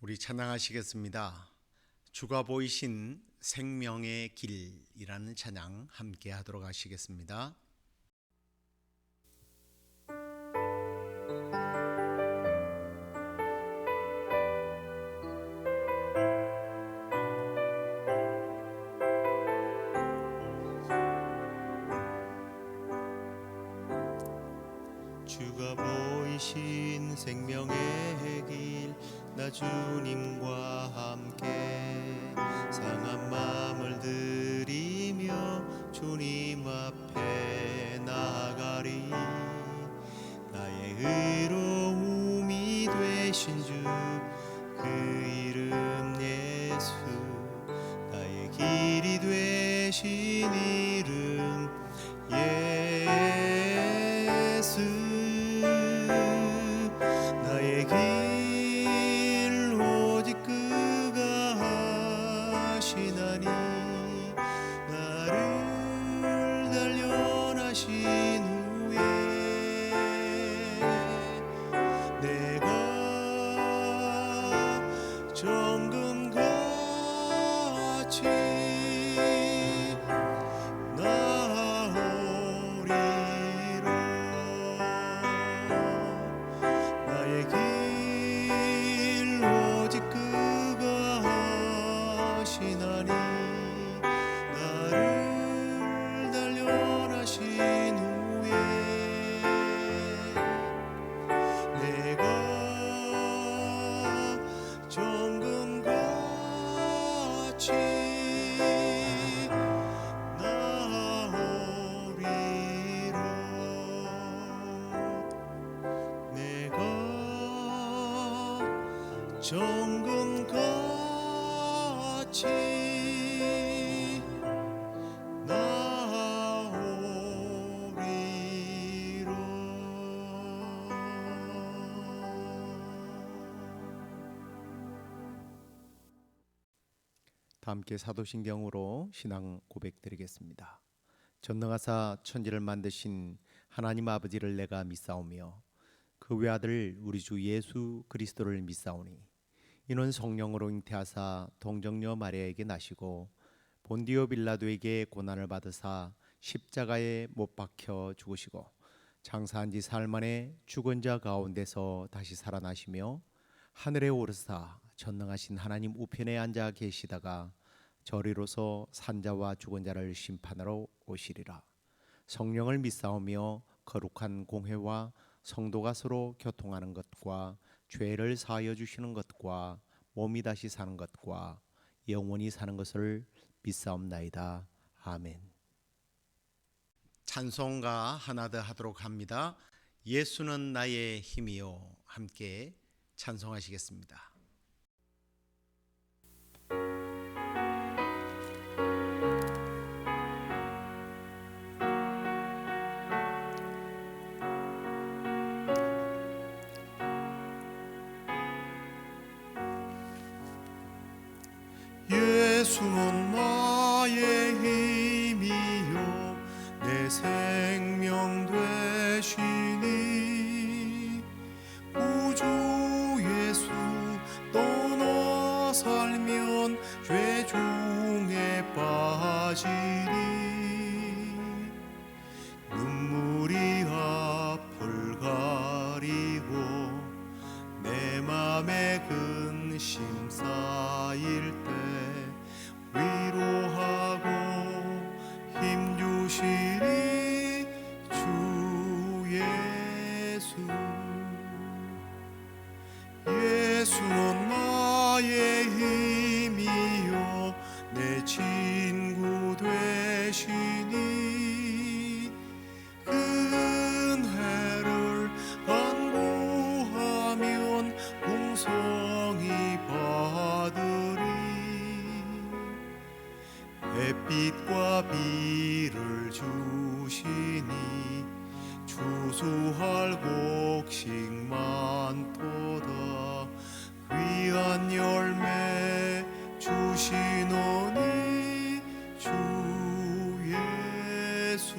우리 찬양하시겠습니다. 주가 보이신 생명의 길이라는 찬양 함께 하도록 하시겠습니다. 주가 보이신 생명의 길 나 주님과 함께 상한 마음을 들이며 주님 앞에 나아가리. 나의 의로움이 되신 주 그 이름 예수, 나의 길이 되신 이름 예수. 나의 길 오직 그가 하시나니 나를 단련하신 후에 내가 정금같이 나오리라. 나의 길 오직 그가 하시나니 나를 단련하신 후에 내가 정금같이 나오리라. 내가 정금같이 나오리라. 다 함께 사도신경으로 신앙 고백드리겠습니다. 전능하사 천지를 만드신 하나님 아버지를 내가 믿사오며 그 외아들 우리 주 예수 그리스도를 믿사오니 이는 성령으로 잉태하사 동정녀 마리아에게 나시고 본디오 빌라도에게 고난을 받으사 십자가에 못 박혀 죽으시고 장사한 지 사흘 만에 죽은 자 가운데서 다시 살아나시며 하늘에 오르사 전능하신 하나님 우편에 앉아 계시다가 저리로서 산자와 죽은 자를 심판하러 오시리라. 성령을 믿사오며 거룩한 공회와 성도가 서로 교통하는 것과 죄를 사하여 주시는 것과 몸이 다시 사는 것과 영원히 사는 것을 믿사옵나이다. 아멘. 찬송가 하나 더 하도록 합니다. 예수는 나의 힘이요. 함께 찬송하시겠습니다. 예수는 나의 힘이요 내 생명 되시니 우주 예수 떠나 살면 죄 중에 빠지리. 눈물이 앞을 가리고 내 맘에 근심 쌓일 때 위로하고 힘 주시리 주 예수. 예수는 나의 힘이요 내 친구 되시니 은혜를 간구하면 공성이 받으리. 햇빛과 비를 주시니 추수할 곡식 많도다. 귀한 열매 주시노니 주 예수.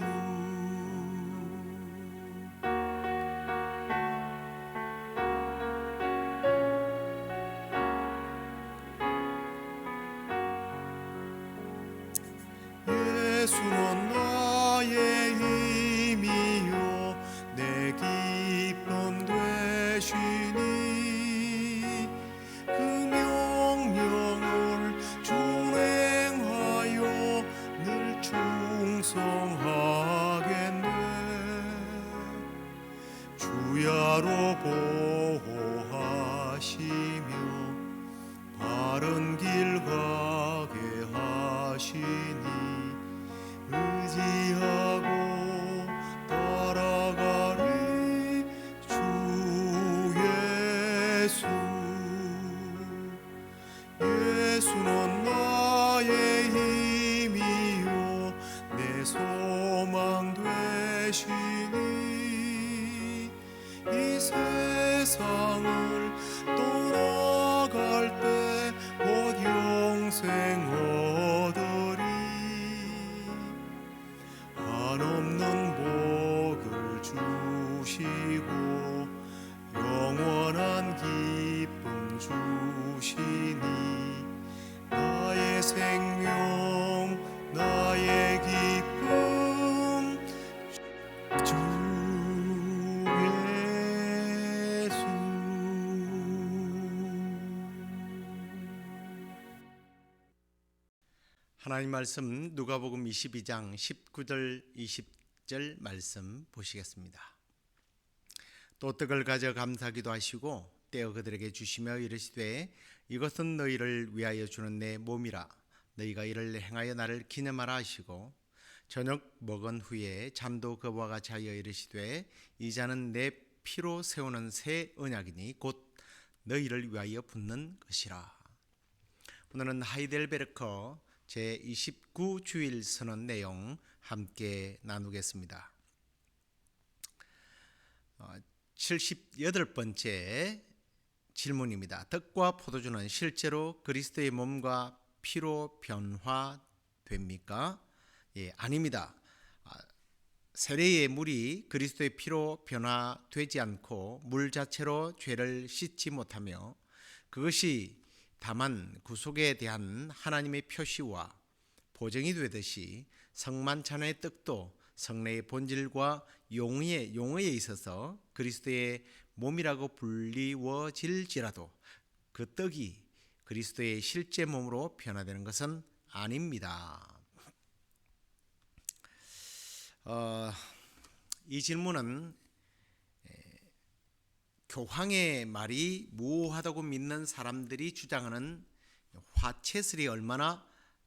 하시며 바른 길 가게 하시니 의지하고 따라가리 주 예수. 예수는 나의 힘이요 내 소망 되시니 이 세상을 떠나갈 때 곧 영생 얻으리. 한없는 복을 주시고 영원한 기쁨 주시니 나의 생명 나의 기쁨 주 예수. 하나님 말씀 누가복음 22장 19절 20절 말씀 보시겠습니다. 또 떡을 가져 감사기도 하시고 떼어 그들에게 주시며 이르시되 이것은 너희를 위하여 주는 내 몸이라. 너희가 이를 행하여 나를 기념하라 하시고 저녁 먹은 후에 잠도 그와 같이 하여 이르시되 이 잔은 내 피로 세우는 새 언약이니 곧 너희를 위하여 붓는 것이라. 오늘은 하이델베르크 제29주일 선언 내용 함께 나누겠습니다. 78번째 질문입니다. 떡과 포도주는 실제로 그리스도의 몸과 피로 변화됩니까? 예, 아닙니다. 세례의 물이 그리스도의 피로 변화되지 않고 물 자체로 죄를 씻지 못하며 그것이 다만 구속에 대한 하나님의 표시와 보증이 되듯이 성만찬의 떡도 성례의 본질과 용의에 있어서 그리스도의 몸이라고 불리워질지라도 그 떡이 그리스도의 실제 몸으로 변화되는 것은 아닙니다. 이 질문은 교황의 말이 무오하다고 믿는 사람들이 주장하는 화채설이 얼마나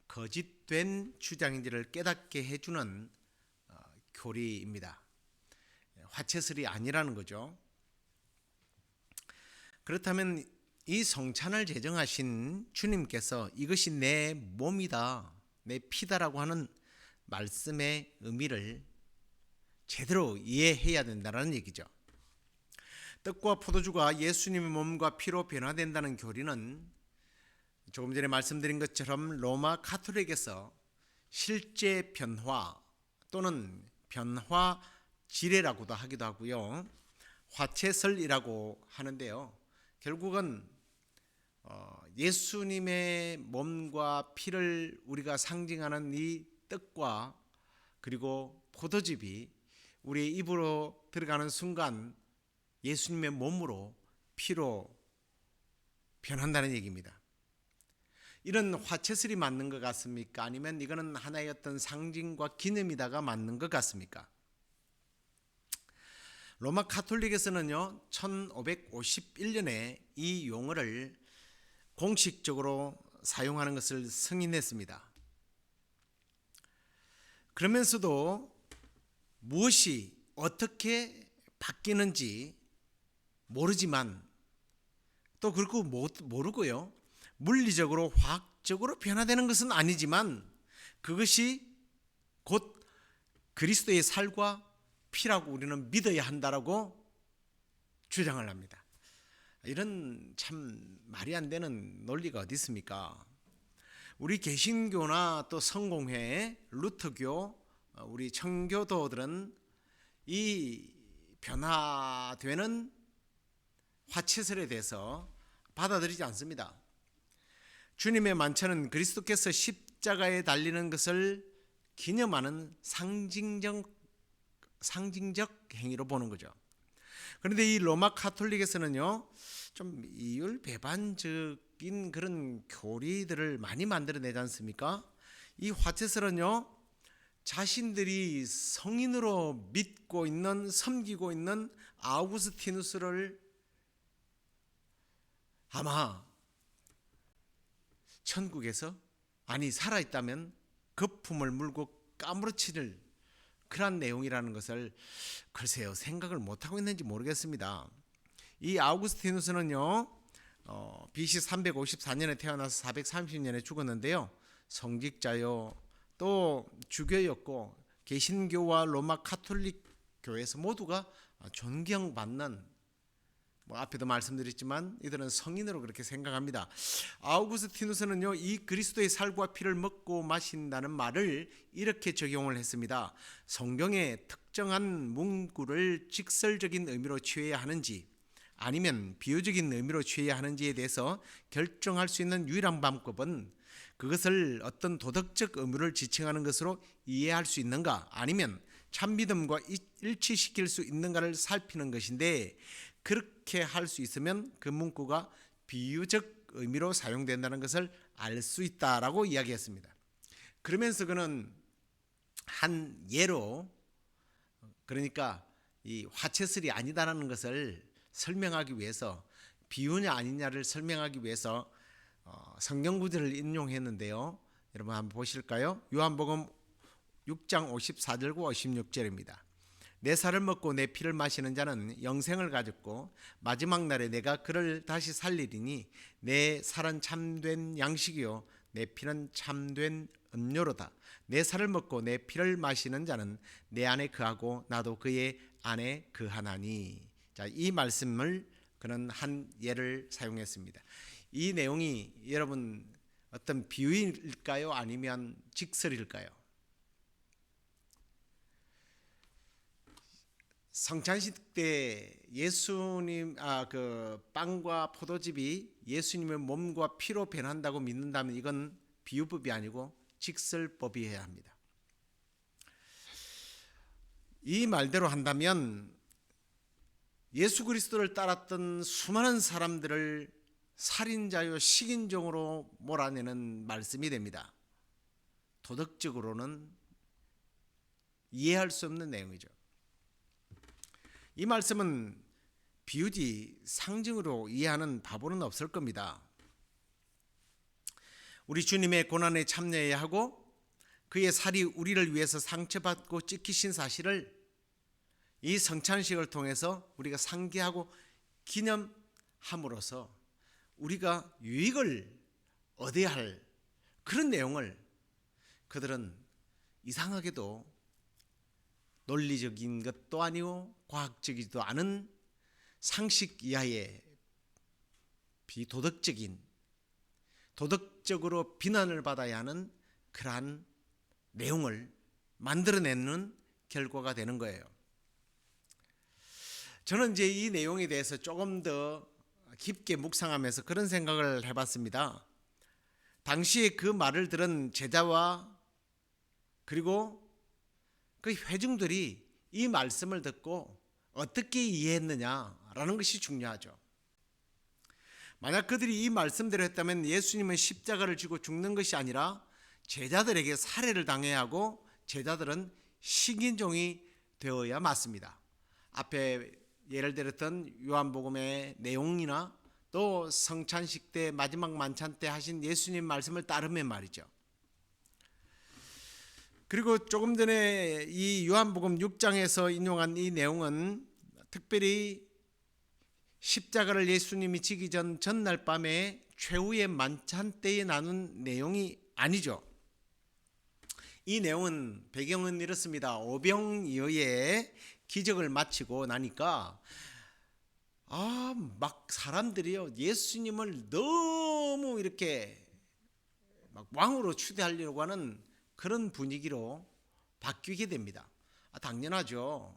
거짓된 주장인지를 깨닫게 해주는 교리입니다. 화채설이 아니라는 거죠. 그렇다면 이 성찬을 제정하신 주님께서 이것이 내 몸이다, 내 피다라고 하는 말씀의 의미를 제대로 이해해야 된다는 얘기죠. 떡과 포도주가 예수님의 몸과 피로 변화된다는 교리는 조금 전에 말씀드린 것처럼 로마 가톨릭에서 실제 변화 또는 변화 지례라고도 하기도 하고요, 화채설이라고 하는데요, 결국은 예수님의 몸과 피를 우리가 상징하는 이 떡과 그리고 포도즙이 우리의 입으로 들어가는 순간 예수님의 몸으로 피로 변한다는 얘기입니다. 이런 화채설이 맞는 것 같습니까? 아니면 이거는 하나의 어떤 상징과 기념이다가 맞는 것 같습니까? 로마 가톨릭에서는요 1551년에 이 용어를 공식적으로 사용하는 것을 승인했습니다. 그러면서도 무엇이 어떻게 바뀌는지 모르지만 또 그렇고 모르고요, 물리적으로 화학적으로 변화되는 것은 아니지만 그것이 곧 그리스도의 살과 피라고 우리는 믿어야 한다라고 주장을 합니다. 이런 참 말이 안 되는 논리가 어디 있습니까? 우리 개신교나 또 성공회, 루터교, 우리 청교도들은 이 변화되는 화채설에 대해서 받아들이지 않습니다. 주님의 만찬은 그리스도께서 십자가에 달리는 것을 기념하는 상징적 행위로 보는 거죠. 그런데 이 로마 가톨릭에서는요 좀 이율배반적인 그런 교리들을 많이 만들어내지 않습니까? 이 화채설은요 자신들이 성인으로 믿고 있는, 섬기고 있는 아우구스티누스를 아마 천국에서 살아있다면 거품을 물고 까무러치는 그런 내용이라는 것을 글쎄요 생각을 못하고 있는지 모르겠습니다. 이 아우구스티누스는요 BC 354년에 태어나서 430년에 죽었는데요, 성직자요 또 주교였고 개신교와 로마 카톨릭 교회에서 모두가 존경받는, 앞에도 말씀드렸지만 이들은 성인으로 그렇게 생각합니다. 아우구스티누스는요 이 그리스도의 살과 피를 먹고 마신다는 말을 이렇게 적용을 했습니다. 성경의 특정한 문구를 직설적인 의미로 취해야 하는지 아니면 비유적인 의미로 취해야 하는지에 대해서 결정할 수 있는 유일한 방법은 그것을 어떤 도덕적 의무를 지칭하는 것으로 이해할 수 있는가 아니면 참믿음과 일치시킬 수 있는가를 살피는 것인데, 그렇게 할 수 있으면 그 문구가 비유적 의미로 사용된다는 것을 알 수 있다라고 이야기했습니다. 그러면서 그는 한 예로, 그러니까 이 화채슬이 아니다라는 것을 설명하기 위해서, 비유냐 아니냐를 설명하기 위해서 성경 구절을 인용했는데요. 여러분 한번 보실까요? 요한복음 6장 54절과 56절입니다. 내 살을 먹고 내 피를 마시는 자는 영생을 가졌고 마지막 날에 내가 그를 다시 살리리니 내 살은 참된 양식이요 내 피는 참된 음료로다. 내 살을 먹고 내 피를 마시는 자는 내 안에 거하고 나도 그의 안에 거하나니. 자, 이 말씀을 그는 한 예를 사용했습니다. 이 내용이 여러분 어떤 비유일까요? 아니면 직설일까요? 성찬식 때 예수님 그 빵과 포도즙이 예수님의 몸과 피로 변한다고 믿는다면 이건 비유법이 아니고 직설법이어야 합니다. 이 말대로 한다면 예수 그리스도를 따랐던 수많은 사람들을 살인자요 식인종으로 몰아내는 말씀이 됩니다. 도덕적으로는 이해할 수 없는 내용이죠. 이 말씀은 비유지 상징으로 이해하는 바보는 없을 겁니다. 우리 주님의 고난에 참여해야 하고 그의 살이 우리를 위해서 상처받고 찢기신 사실을 이 성찬식을 통해서 우리가 상기하고 기념함으로써 우리가 유익을 얻어야 할 그런 내용을 그들은 이상하게도 논리적인 것도 아니고 과학적이지도 않은 상식 이하의 비도덕적인, 도덕적으로 비난을 받아야 하는 그러한 내용을 만들어내는 결과가 되는 거예요. 저는 이제 이 내용에 대해서 조금 더 깊게 묵상하면서 그런 생각을 해봤습니다. 당시에 그 말을 들은 제자와 그리고 그 회중들이 이 말씀을 듣고 어떻게 이해했느냐라는 것이 중요하죠. 만약 그들이 이 말씀대로 했다면 예수님은 십자가를 지고 죽는 것이 아니라 제자들에게 살해를 당해야 하고 제자들은 식인종이 되어야 맞습니다. 앞에 예를 들었던 요한복음의 내용이나 또 성찬식 때 마지막 만찬 때 하신 예수님 말씀을 따르면 말이죠. 그리고 조금 전에 이 요한복음 6장에서 인용한 이 내용은 특별히 십자가를 예수님이 지기 전날 밤에 최후의 만찬 때에 나눈 내용이 아니죠. 이 내용은 배경은 이렇습니다. 오병이어의 기적을 마치고 나니까 막 사람들이요 예수님을 너무 이렇게 막 왕으로 추대하려고 하는 그런 분위기로 바뀌게 됩니다. 당연하죠.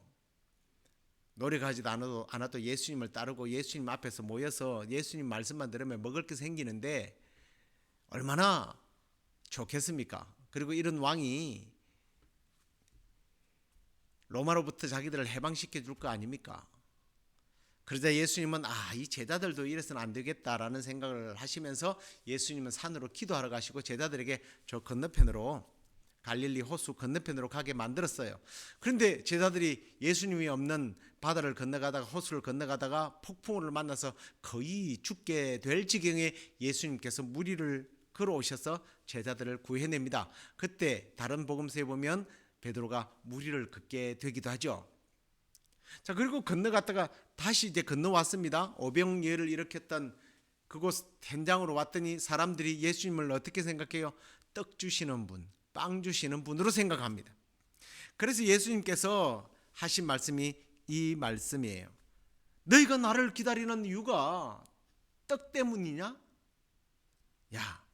노력하지도 않아도 예수님을 따르고 예수님 앞에서 모여서 예수님 말씀만 들으면 먹을 게 생기는데 얼마나 좋겠습니까? 그리고 이런 왕이 로마로부터 자기들을 해방시켜 줄 거 아닙니까? 그러자 예수님은 이 제자들도 이래서는 안 되겠다라는 생각을 하시면서 예수님은 산으로 기도하러 가시고 제자들에게 저 건너편으로 갈릴리 호수 건너편으로 가게 만들었어요. 그런데 제자들이 예수님이 없는 바다를 건너가다가 호수를 건너가다가 폭풍우를 만나서 거의 죽게 될 지경에 예수님께서 물 위를 걸어오셔서 제자들을 구해냅니다. 그때 다른 복음서에 보면 베드로가 물 위를 걷게 되기도 하죠. 자, 그리고 건너갔다가 다시 이제 건너왔습니다. 오병이어를 일으켰던 그곳 현장으로 왔더니 사람들이 예수님을 어떻게 생각해요? 떡 주시는 분, 빵 주시는 분으로 생각합니다. 그래서 예수님께서 하신 말씀이 이 말씀이에요. 너희가 나를 기다리는 이유가 떡 때문이냐? 야,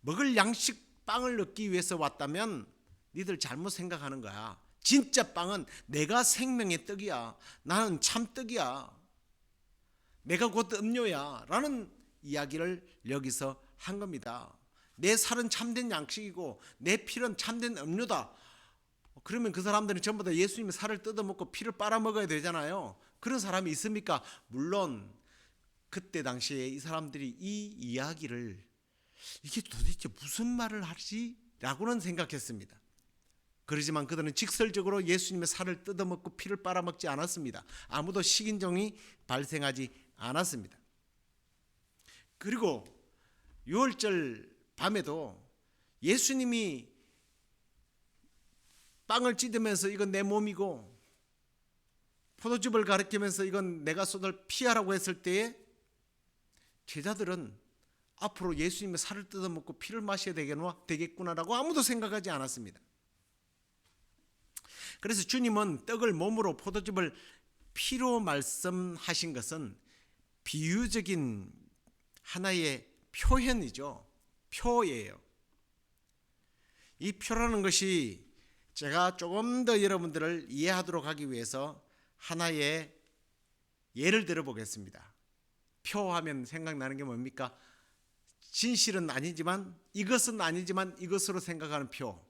먹을 양식 빵을 얻기 위해서 왔다면 니들 잘못 생각하는 거야. 진짜 빵은 내가 생명의 떡이야. 나는 참떡이야. 내가 곧 음료야 라는 이야기를 여기서 한 겁니다. 내 살은 참된 양식이고 내 피는 참된 음료다. 그러면 그 사람들은 전부 다 예수님의 살을 뜯어먹고 피를 빨아먹어야 되잖아요. 그런 사람이 있습니까? 물론 그때 당시에 이 사람들이 이 이야기를 이게 도대체 무슨 말을 하지? 라고는 생각했습니다. 그러지만 그들은 직설적으로 예수님의 살을 뜯어먹고 피를 빨아먹지 않았습니다. 아무도 식인종이 발생하지 않았습니다. 그리고 유월절 밤에도 예수님이 빵을 찢으면서 이건 내 몸이고 포도즙을 가리키면서 이건 내가 쏟을 피하라고 했을 때에 제자들은 앞으로 예수님의 살을 뜯어먹고 피를 마셔야 되겠구나라고 아무도 생각하지 않았습니다. 그래서 주님은 떡을 몸으로 포도즙을 피로 말씀하신 것은 비유적인 하나의 표현이죠. 표예요. 이 표라는 것이 제가 조금 더 여러분들을 이해하도록 하기 위해서 하나의 예를 들어 보겠습니다. 표하면 생각나는 게 뭡니까? 진실은 아니지만 이것은 아니지만 이것으로 생각하는 표.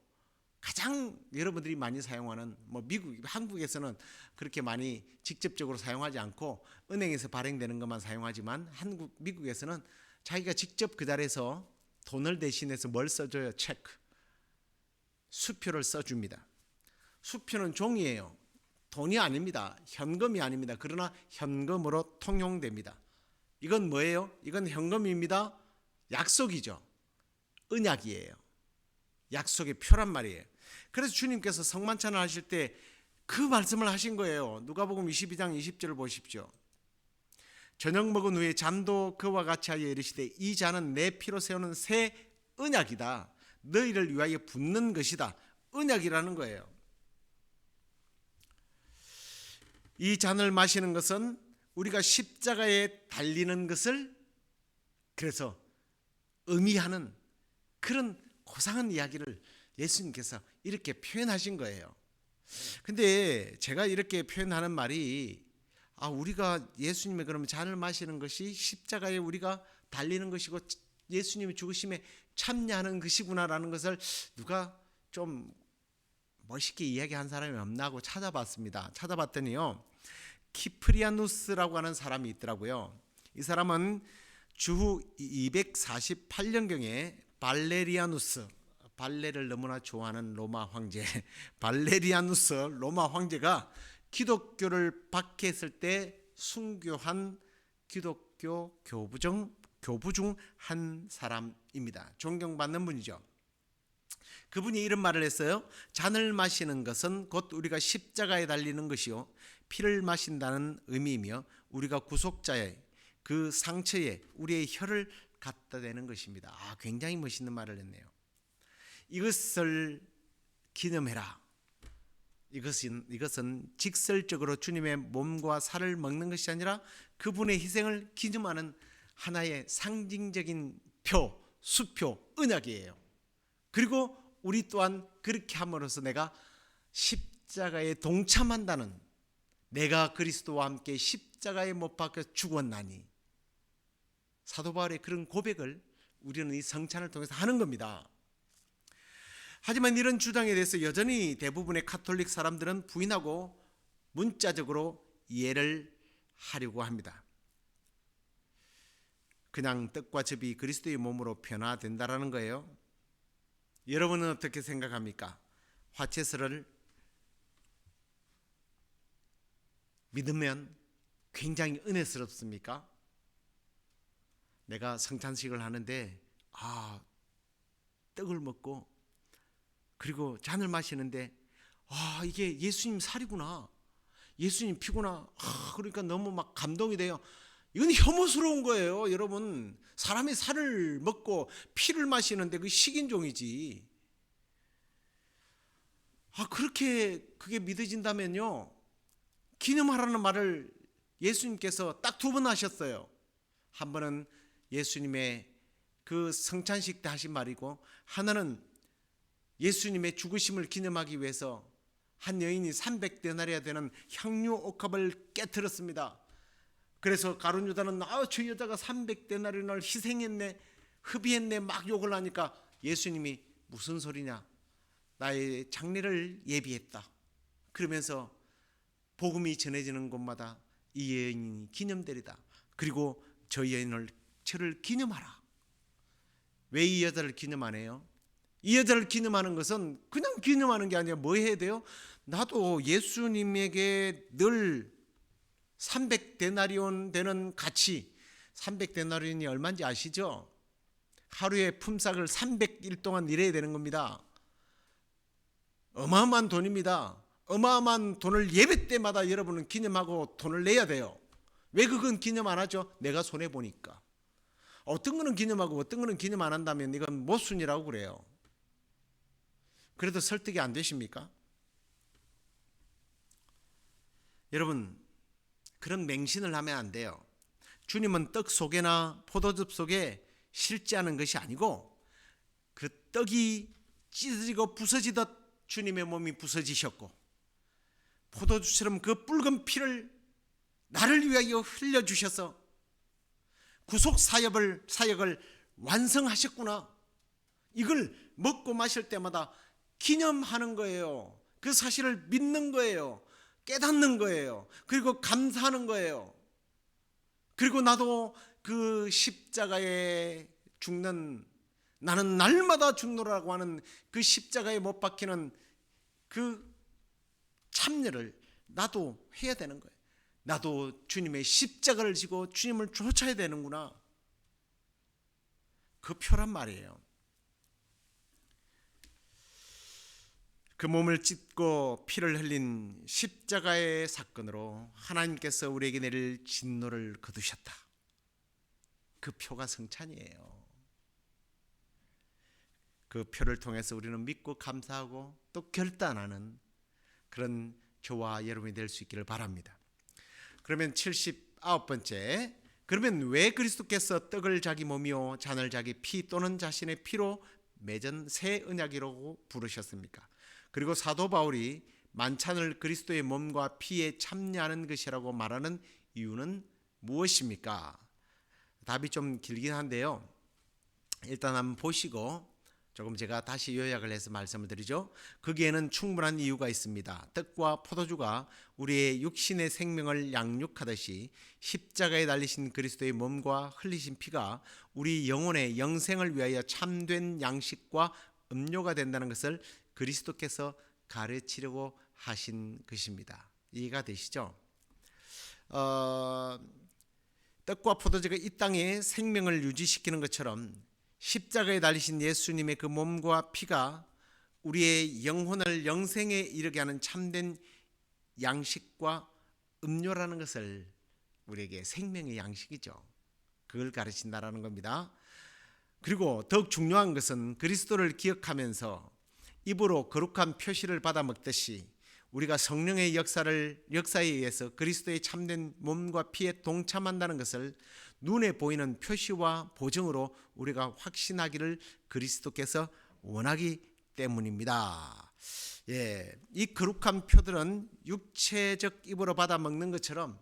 가장 여러분들이 많이 사용하는 한국에서는 그렇게 많이 직접적으로 사용하지 않고 은행에서 발행되는 것만 사용하지만 미국에서는 자기가 직접 그 자리에서 돈을 대신해서 뭘 써줘요? 체크. 수표를 써줍니다. 수표는 종이에요. 돈이 아닙니다. 현금이 아닙니다. 그러나 현금으로 통용됩니다. 이건 뭐예요? 이건 현금입니다. 약속이죠. 언약이에요. 약속의 표란 말이에요. 그래서 주님께서 성만찬을 하실 때 그 말씀을 하신 거예요. 누가복음 22장 20절을 보십시오. 저녁 먹은 후에 잔도 그와 같이 하여 이르시되 이 잔은 내 피로 세우는 새 언약이다. 너희를 위하여 붓는 것이다. 언약이라는 거예요. 이 잔을 마시는 것은 우리가 십자가에 달리는 것을 그래서 의미하는 그런 고상한 이야기를 예수님께서 이렇게 표현하신 거예요. 근데 제가 이렇게 표현하는 말이 우리가 예수님의 그러면 잔을 마시는 것이 십자가에 우리가 달리는 것이고 예수님의 죽으심에 참여하는 것이구나라는 것을 누가 좀 멋있게 이야기한 사람이 없나 하고 찾아봤습니다. 찾아봤더니요. 키프리아누스라고 하는 사람이 있더라고요. 이 사람은 주후 248년경에 발레리아누스, 발레를 너무나 좋아하는 로마 황제 발레리아누스 로마 황제가 기독교를 박해했을 때 순교한 기독교 교부 중 한 사람입니다. 존경받는 분이죠. 그분이 이런 말을 했어요. 잔을 마시는 것은 곧 우리가 십자가에 달리는 것이요 피를 마신다는 의미이며 우리가 구속자의 그 상처에 우리의 혀를 갖다 대는 것입니다. 굉장히 멋있는 말을 했네요. 이것을 기념해라. 이것은 직설적으로 주님의 몸과 살을 먹는 것이 아니라 그분의 희생을 기념하는 하나의 상징적인 표, 수표, 언약이에요. 그리고 우리 또한 그렇게 함으로써 내가 십자가에 동참한다는, 내가 그리스도와 함께 십자가에 못 박혀 죽었나니, 사도 바울의 그런 고백을 우리는 이 성찬을 통해서 하는 겁니다. 하지만 이런 주장에 대해서 여전히 대부분의 카톨릭 사람들은 부인하고 문자적으로 이해를 하려고 합니다. 그냥 떡과 즙이 그리스도의 몸으로 변화된다라는 거예요. 여러분은 어떻게 생각합니까? 화채설을 믿으면 굉장히 은혜스럽습니까? 내가 성찬식을 하는데 떡을 먹고 그리고 잔을 마시는데 이게 예수님 살이구나, 예수님 피구나, 그러니까 너무 막 감동이 돼요. 이건 혐오스러운 거예요. 여러분, 사람이 살을 먹고 피를 마시는데 그 식인종이지. 그렇게 그게 믿어진다면요, 기념하라는 말을 예수님께서 딱 2번 하셨어요. 한 번은 예수님의 그 성찬식 때 하신 말이고, 하나는 예수님의 죽으심을 기념하기 위해서 한 여인이 300데나리아 되는 향유 옥합을 깨뜨렸습니다. 그래서 가룟 유다는 저 여자가 300데나리온을 희생했네, 흡의했네 막 욕을 하니까 예수님이 무슨 소리냐, 나의 장례를 예비했다. 그러면서 복음이 전해지는 곳마다 이 여인이 기념되리다. 그리고 저 여인을, 저를 기념하라. 왜 이 여자를 기념하네요? 이 여자를 기념하는 것은 그냥 기념하는 게 아니라 뭐 해야 돼요? 나도 예수님에게 늘 300데나리온 되는 가치, 300데나리온이 얼마인지 아시죠? 하루에 품삯을 300일 동안 일해야 되는 겁니다. 어마어마한 돈입니다. 어마어마한 돈을 예배 때마다 여러분은 기념하고 돈을 내야 돼요. 왜 그건 기념 안 하죠? 내가 손해보니까. 어떤 거는 기념하고 어떤 거는 기념 안 한다면 이건 모순이라고 그래요. 그래도 설득이 안 되십니까? 여러분, 그런 맹신을 하면 안 돼요. 주님은 떡 속에나 포도즙 속에 실제하는 것이 아니고 그 떡이 찢어지고 부서지듯 주님의 몸이 부서지셨고, 포도주처럼 그 붉은 피를 나를 위하여 흘려주셔서 구속 사역을 완성하셨구나. 이걸 먹고 마실 때마다 기념하는 거예요. 그 사실을 믿는 거예요. 깨닫는 거예요. 그리고 감사하는 거예요. 그리고 나도 그 십자가에 죽는, 나는 날마다 죽노라고 하는 그 십자가에 못 박히는 그 참여를 나도 해야 되는 거예요. 나도 주님의 십자가를 지고 주님을 쫓아야 되는구나. 그 표란 말이에요. 그 몸을 찢고 피를 흘린 십자가의 사건으로 하나님께서 우리에게 내릴 진노를 거두셨다. 그 표가 성찬이에요. 그 표를 통해서 우리는 믿고 감사하고 또 결단하는 그런 저와 여러분이 될 수 있기를 바랍니다. 그러면 79번째, 그러면 왜 그리스도께서 떡을 자기 몸이요 잔을 자기 피 또는 자신의 피로 맺은 새 언약이라고 부르셨습니까? 그리고 사도 바울이 만찬을 그리스도의 몸과 피에 참여하는 것이라고 말하는 이유는 무엇입니까? 답이 좀 길긴 한데요, 일단 한번 보시고 조금 제가 다시 요약을 해서 말씀을 드리죠. 거기에는 충분한 이유가 있습니다. 떡과 포도주가 우리의 육신의 생명을 양육하듯이 십자가에 달리신 그리스도의 몸과 흘리신 피가 우리 영혼의 영생을 위하여 참된 양식과 음료가 된다는 것을 그리스도께서 가르치려고 하신 것입니다. 이해가 되시죠? 떡과 포도주가 이 땅에 생명을 유지시키는 것처럼 십자가에 달리신 예수님의 그 몸과 피가 우리의 영혼을 영생에 이르게 하는 참된 양식과 음료라는 것을, 우리에게 생명의 양식이죠, 그걸 가르친다라는 겁니다. 그리고 더욱 중요한 것은 그리스도를 기억하면서 입으로 거룩한 표시를 받아 먹듯이 우리가 성령의 역사에 의해서 그리스도의 참된 몸과 피에 동참한다는 것을 눈에 보이는 표시와 보증으로 우리가 확신하기를 그리스도께서 원하기 때문입니다. 이 거룩한 표들은 육체적 입으로 받아 먹는 것처럼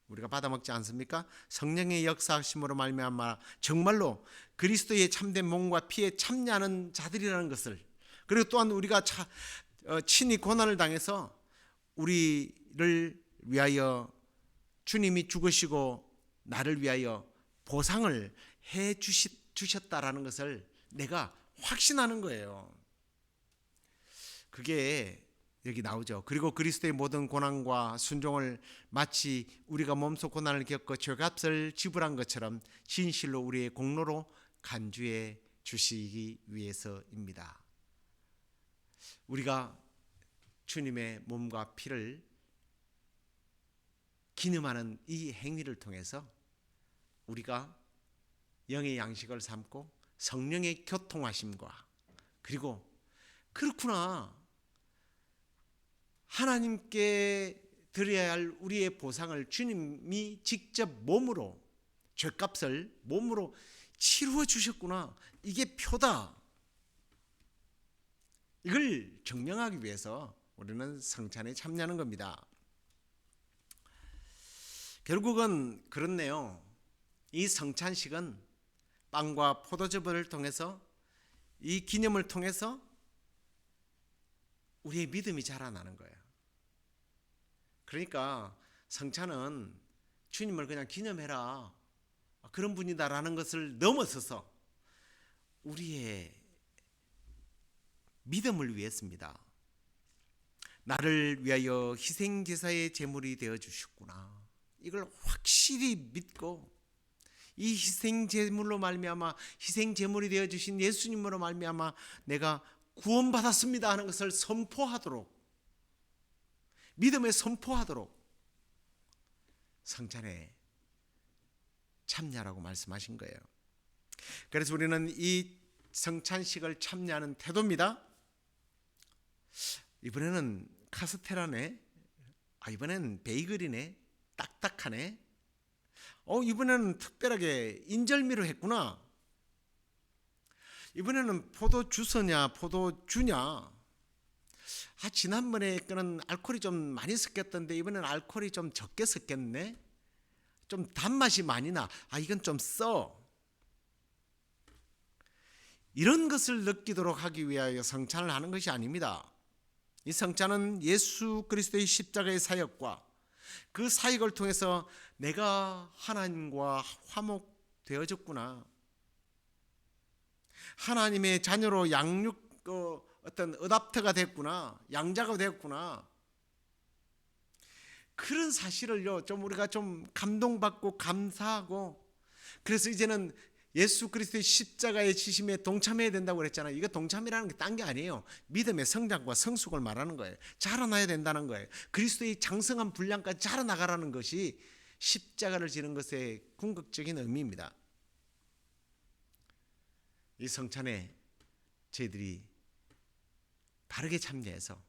우리가 받아 먹지 않습니까? 성령의 역사하심으로 말미암아 정말로 그리스도의 참된 몸과 피에 참여하는 자들이라는 것을, 그리고 또한 우리가 친히 고난을 당해서 우리를 위하여 주님이 죽으시고 나를 위하여 보상을 해 주셨다라는 것을 내가 확신하는 거예요. 그게 여기 나오죠. 그리고 그리스도의 모든 고난과 순종을 마치 우리가 몸소 고난을 겪어 죄값을 지불한 것처럼 진실로 우리의 공로로 간주해 주시기 위해서입니다. 우리가 주님의 몸과 피를 기념하는 이 행위를 통해서 우리가 영의 양식을 삼고 성령의 교통하심과 그리고 그렇구나, 하나님께 드려야 할 우리의 보상을 주님이 직접 몸으로, 죄값을 몸으로 치루어 주셨구나, 이게 표다, 이걸 증명하기 위해서 우리는 성찬에 참여하는 겁니다. 결국은 그렇네요. 이 성찬식은 빵과 포도즙을 통해서, 이 기념을 통해서 우리의 믿음이 자라나는 거예요. 그러니까 성찬은 주님을 그냥 기념해라, 그런 분이다라는 것을 넘어서서 우리의 믿음을 위해서입니다. 나를 위하여 희생제사의 제물이 되어 주셨구나, 이걸 확실히 믿고 이 희생제물로 말미암아, 희생제물이 되어 주신 예수님으로 말미암아 내가 구원받았습니다 하는 것을 선포하도록, 믿음에 선포하도록 성찬에 참여하라고 말씀하신 거예요. 그래서 우리는 이 성찬식을 참여하는 태도입니다. 이번에는 카스테라네, 이번에는 베이글이네, 딱딱하네, 이번에는 특별하게 인절미로 했구나, 이번에는 포도주스냐 포도주냐, 지난번에 거는 알코올이 좀 많이 섞였던데 이번에는 알코올이 좀 적게 섞였네, 좀 단맛이 많이 나, 이건 좀 써, 이런 것을 느끼도록 하기 위하여 성찬을 하는 것이 아닙니다. 이 성찬은 예수 그리스도의 십자가의 사역과 그 사역을 통해서 내가 하나님과 화목되어졌구나, 하나님의 자녀로 어떤 어답터가 됐구나, 양자가 됐구나, 그런 사실을요 좀 우리가 좀 감동받고 감사하고, 그래서 이제는 예수 그리스도의 십자가의 지심에 동참해야 된다고 그랬잖아요. 이거 동참이라는 게 딴 게 아니에요. 믿음의 성장과 성숙을 말하는 거예요. 자라나야 된다는 거예요. 그리스도의 장성한 분량까지 자라나가라는 것이 십자가를 지는 것의 궁극적인 의미입니다. 이 성찬에 저희들이 바르게 참여해서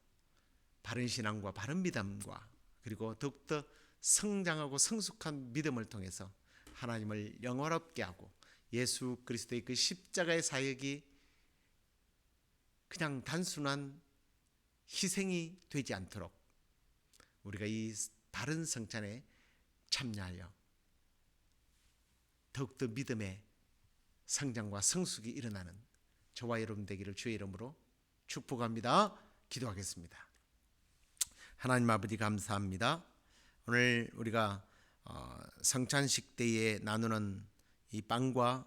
바른 신앙과 바른 믿음과 그리고 더욱더 성장하고 성숙한 믿음을 통해서 하나님을 영화롭게 하고 예수 그리스도의 그 십자가의 사역이 그냥 단순한 희생이 되지 않도록 우리가 이 바른 성찬에 참여하여 더욱더 믿음의 성장과 성숙이 일어나는 저와 여러분 되기를 주의 이름으로 축복합니다. 기도하겠습니다. 하나님 아버지 감사합니다. 오늘 우리가 성찬식 때에 나누는 이 빵과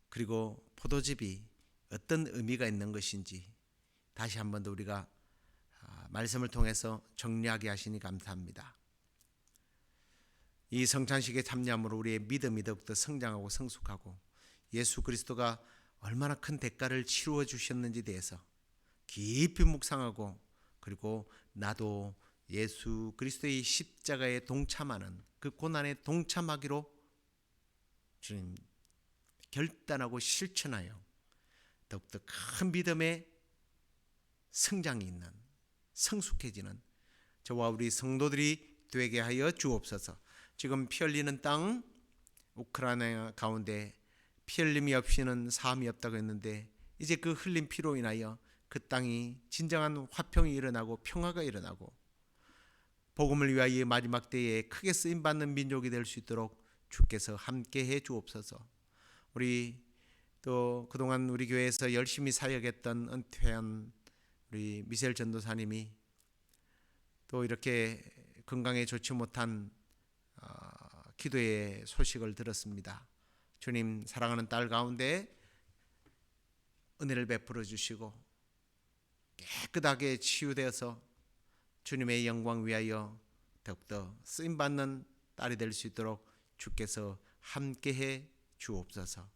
그리고 포도즙이 어떤 의미가 있는 것인지 다시 한 번 더 우리가 말씀을 통해서 정리하게 하시니 감사합니다. 이 성찬식에 참여함으로 우리의 믿음이 더욱더 성장하고 성숙하고 예수 그리스도가 얼마나 큰 대가를 치루어 주셨는지 대해서 깊이 묵상하고, 그리고 나도 예수 그리스도의 십자가에 동참하는 그 고난에 동참하기로 주님 결단하고 실천하여 더욱더 큰 믿음의 성장이 있는, 성숙해지는 저와 우리 성도들이 되게 하여 주옵소서. 지금 피 흘리는 땅, 우크라이나 가운데 피 흘림이 없이는 사함이 없다고 했는데 이제 그 흘린 피로 인하여 그 땅이 진정한 화평이 일어나고 평화가 일어나고 복음을 위하여 마지막 때에 크게 쓰임받는 민족이 될 수 있도록 주께서 함께해 주옵소서. 우리 또 그동안 우리 교회에서 열심히 사역했던 은퇴한 우리 미셀 전도사님이 또 이렇게 건강에 좋지 못한 기도의 소식을 들었습니다. 주님, 사랑하는 딸 가운데 은혜를 베풀어 주시고 깨끗하게 치유되어서 주님의 영광 위하여 더욱더 쓰임받는 딸이 될 수 있도록 주께서 함께해 주옵소서.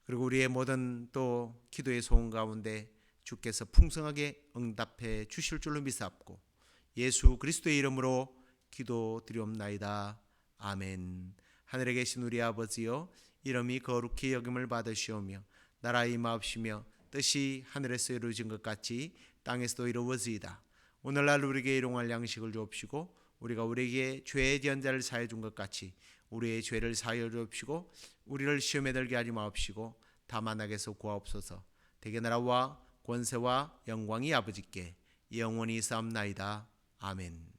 그리고 우리의 모든 또 기도의 소원 가운데 주께서 풍성하게 응답해 주실 줄로 믿사옵고 예수 그리스도의 이름으로 기도드리옵나이다. 아멘. 하늘에 계신 우리 아버지여, 이름이 거룩히 여김을 받으시오며 나라의 임하옵시며 뜻이 하늘에서 이루어진 것 같이 땅에서도 이루어지이다. 오늘날 우리에게 일용할 양식을 주옵시고 우리가 우리에게 죄의 지연자를 사해 준 것 같이 우리의 죄를 사하여 주옵시고 우리를 시험에 들게 하지 마옵시고 다만 악에서 구하옵소서. 대개 나라와 권세와 영광이 아버지께 영원히 있사옵나이다. 아멘.